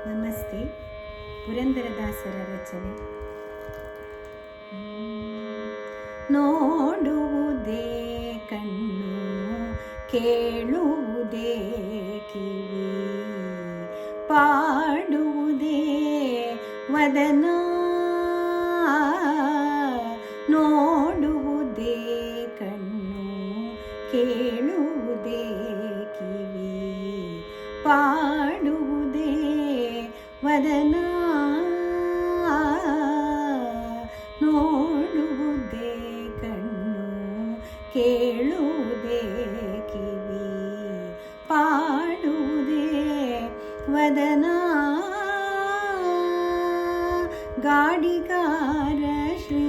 ನಮಸ್ತೆ. ಪುರಂದರದಾಸರ ರಚನೆ. ನೋಡುವುದೇ ಕಣ್ಣು, ಕೇಳುವುದೇ ಕಿವಿ, ಪಾಡುವುದೇ ವದನ. ನೋಡುವುದೇ ಕಣ್ಣು, ಕೇಳುವುದೇ ಕಿವಿ, ಪಾಡುವುದೇ ವದನ. ನೋಡುವುದೇ ಕಣ್ಣು, ಕೇಳುವುದೇ ಕಿವಿ, ಪಾಡುವುದೇ ವದನ. ಗಾಡಿಗಾರ ಶ್ರೀ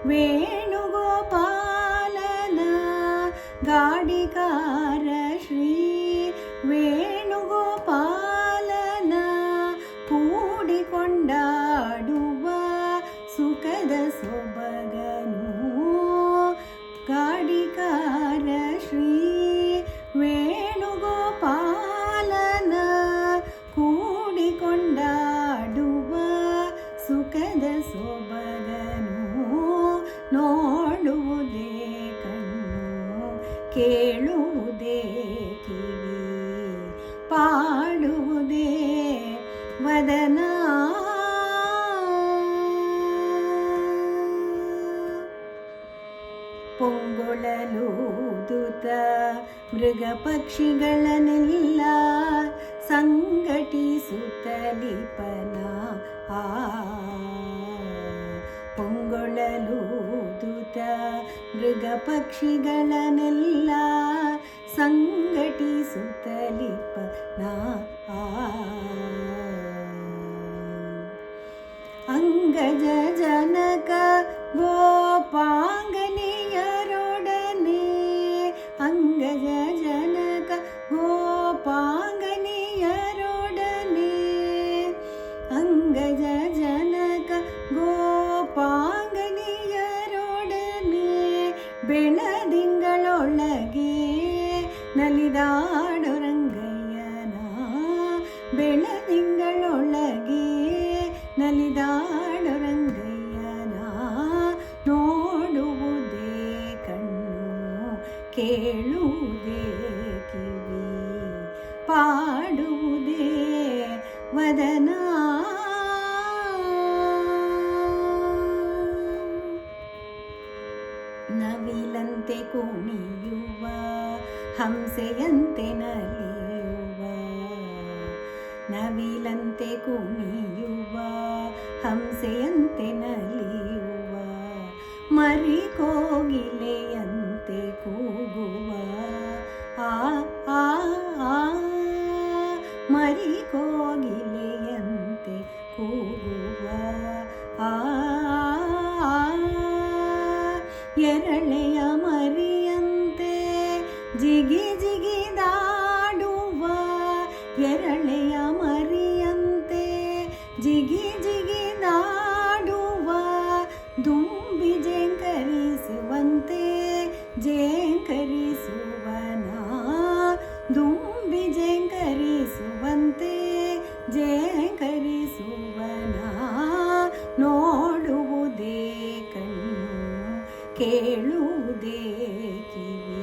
ವೇಣುಗೋಪಾಲನ, ಗಾಡಿಗಾರ ಶ್ರೀ ವೇಣುಗೋಪಾಲನ ಕೂಡಿಕೊಂಡಾಡುವ ಸುಖದ ಸೊಬಗನು. ಗಾಡಿಗಾರ ಶ್ರೀ ವೇಣುಗೋಪಾಲನ ಕೂಡಿಕೊಂಡಾಡುವ ಸುಖದ ಸೊಬಗನು. ನೋಡುವುದೇ ಕಣ್ಣು, ಕೇಳುವುದೇ ಕಿವಿ, ಪಾಡುವುದೇ ವದನ. ಪೊಂಗೊಳಲೂದುತ ಮೃಗ ಪಕ್ಷಿಗಳನ್ನೆಲ್ಲ ಸಂಘಟಿಸುತ್ತಲಿಪನ. ಪೊಂಗೊಳಲೂದುತ ಮೃಗ ಪಕ್ಷಿಗಳನ್ನೆಲ್ಲ ಸಂಘಟಿಸುತ್ತಲಿಪನ. ಅಂಗಜ ಜನಕ ಗೋಪಾಂಗನಿಯರೊಡನೆ, ಅಂಗಜ ಜನಕ ಗೋಪಾಂಗನಿಯರೊಡನೆ, ಅಂಗಜ ಜನಕ ಗೋಪಾಂಗನಿಯರೊಡನೆ ಬೆಳದಿಂಗಳೊಳಗೆ ನಲಿದಾಡೋ ರಂಗಯ್ಯನ, ಬೆಳದಿಂಗಳೊಳಗೆ ನಲಿದಾಡೋ ರಂಗಯ್ಯನ. ನೋಡುವುದೇ ಕಣ್ಣು, ಕೇಳುವುದೇ ಕಿವಿ, ಪಾಡುವುದೇ ವದನ. ನವಿಲಂತೆ ಕುಣಿಯುವ ಹಂಸೆಯಂತೆ ನಲಿಯುವ, ನವಿಲಂತೆ ಕುಣಿಯುವ ಹಂಸೆಯಂತೆ ನಲಿಯುವ, ಮರಿ ಕೋಗಿಲೆಯಂತೆ ಕೂಗುವ. ಆ ಆ ಆ ಮರಿ ಕೋಗಿಲೆಯಂತೆ ಕೂಗುವ. ಆ ಎರಳೆಯ ಮರಿಯಂತೆ ಜಿಗಿ ಜಿಗಿದಾಡುವ, ಎರಳೆಯ ಮರಿಯಂತೆ ಜಿಗಿ ಜಿಗಿದಾಡುವ. ದುಂಬಿ ಜೇಂಕರಿಸುವಂತೆ ಜೇಂಕರಿಸುವನ, ದುಂಬಿ ಜೇಂಕರಿಸುವಂತೆ ಜೇಂಕರಿಸುವನ. ನೋಡುವುದೇ ಕಣ್ಣು, ಕೇಳುವುದೇ ಕಿವಿ,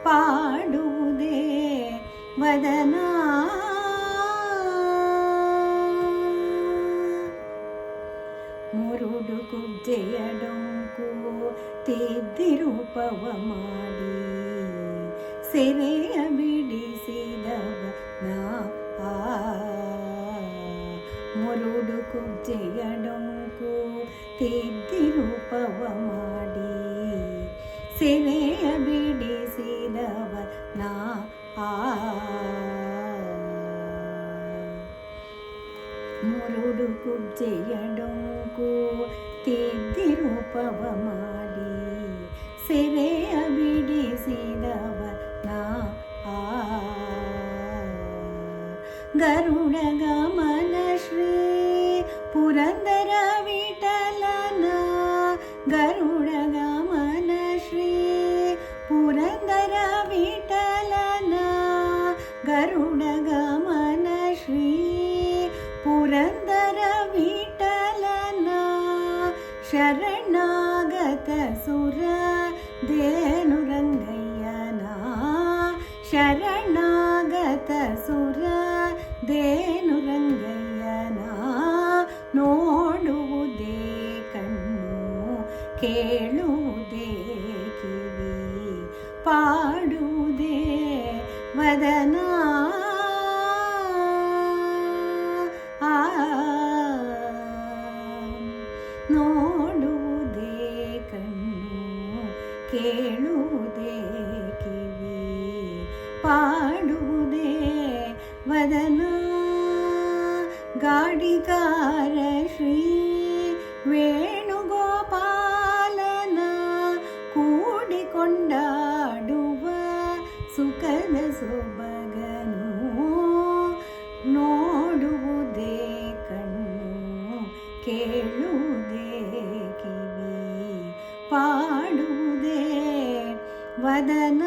ಪಾಡುವುದೇ ವದನ. ಮುರುಡು ಕುಬ್ಜೆಯ ಡೊಂಕು ತಿದ್ದಿರೂಪವ ಮಾಡಿ ಸೆರೆಯ ಬಿಡಿಸಿದವನ. ಮುರುಡು ಕುಬ್ಜೆಯ ಡೊಂಕು ತಿದ್ದಿರೂಪವ ಮಾಡಿ ಸೆರೆಯ ಬಿಡಿಸಿದವನ. ಮುರುಡು ಕುಬ್ಜೆಯ ಡೊಂಕು ತಿದ್ದಿರೂಪವ ಮಾಡಿ ಸೆರೆಯ ಬಿಡಿಸಿದವನ. ಗರುಡ ಗಮನ ಶ್ರೀ ಪುರಂದರ ವಿಠಲನ, ಗರುಡ ಗಮನ ಶ್ರೀ ಪುರಂದರ ವಿಠಲನ, ಗರುಡ ಗಮನ ಶ್ರೀ ಪುರಂದರ ವಿಠಲನ ಶರಣಾಗತ ಸುರ ದೇನು ರಂಗಯ್ಯನ ಶರಣಾಗತ ಸುರ ದೇನು ರಂಗಯ್ಯನ ನೋಡುವುದೇ ಕಣ್ಣು ಕೇಳುವುದೇ ಕಿವಿ ಪಾಡುವುದೇ ವದನ ನೋಡುವುದೇ ಕಣ್ಣು ಕೇಳುವುದೇ ಕಿವಿ ಪಾಡುವುದೇ ವದನ ಗಾಡಿಗಾರ ಶ್ರೀ ವೇಣುಗೋಪಾಲನ ಕೂಡಿಕೊಂಡಾಡುವ ಸುಖದ ಸೊಬಗನು ನೋಡುವುದೇ ಕಣ್ಣು ಕೇಳುವುದೇ ಕಿವಿ ಪಾಡುವುದೇ ವದನ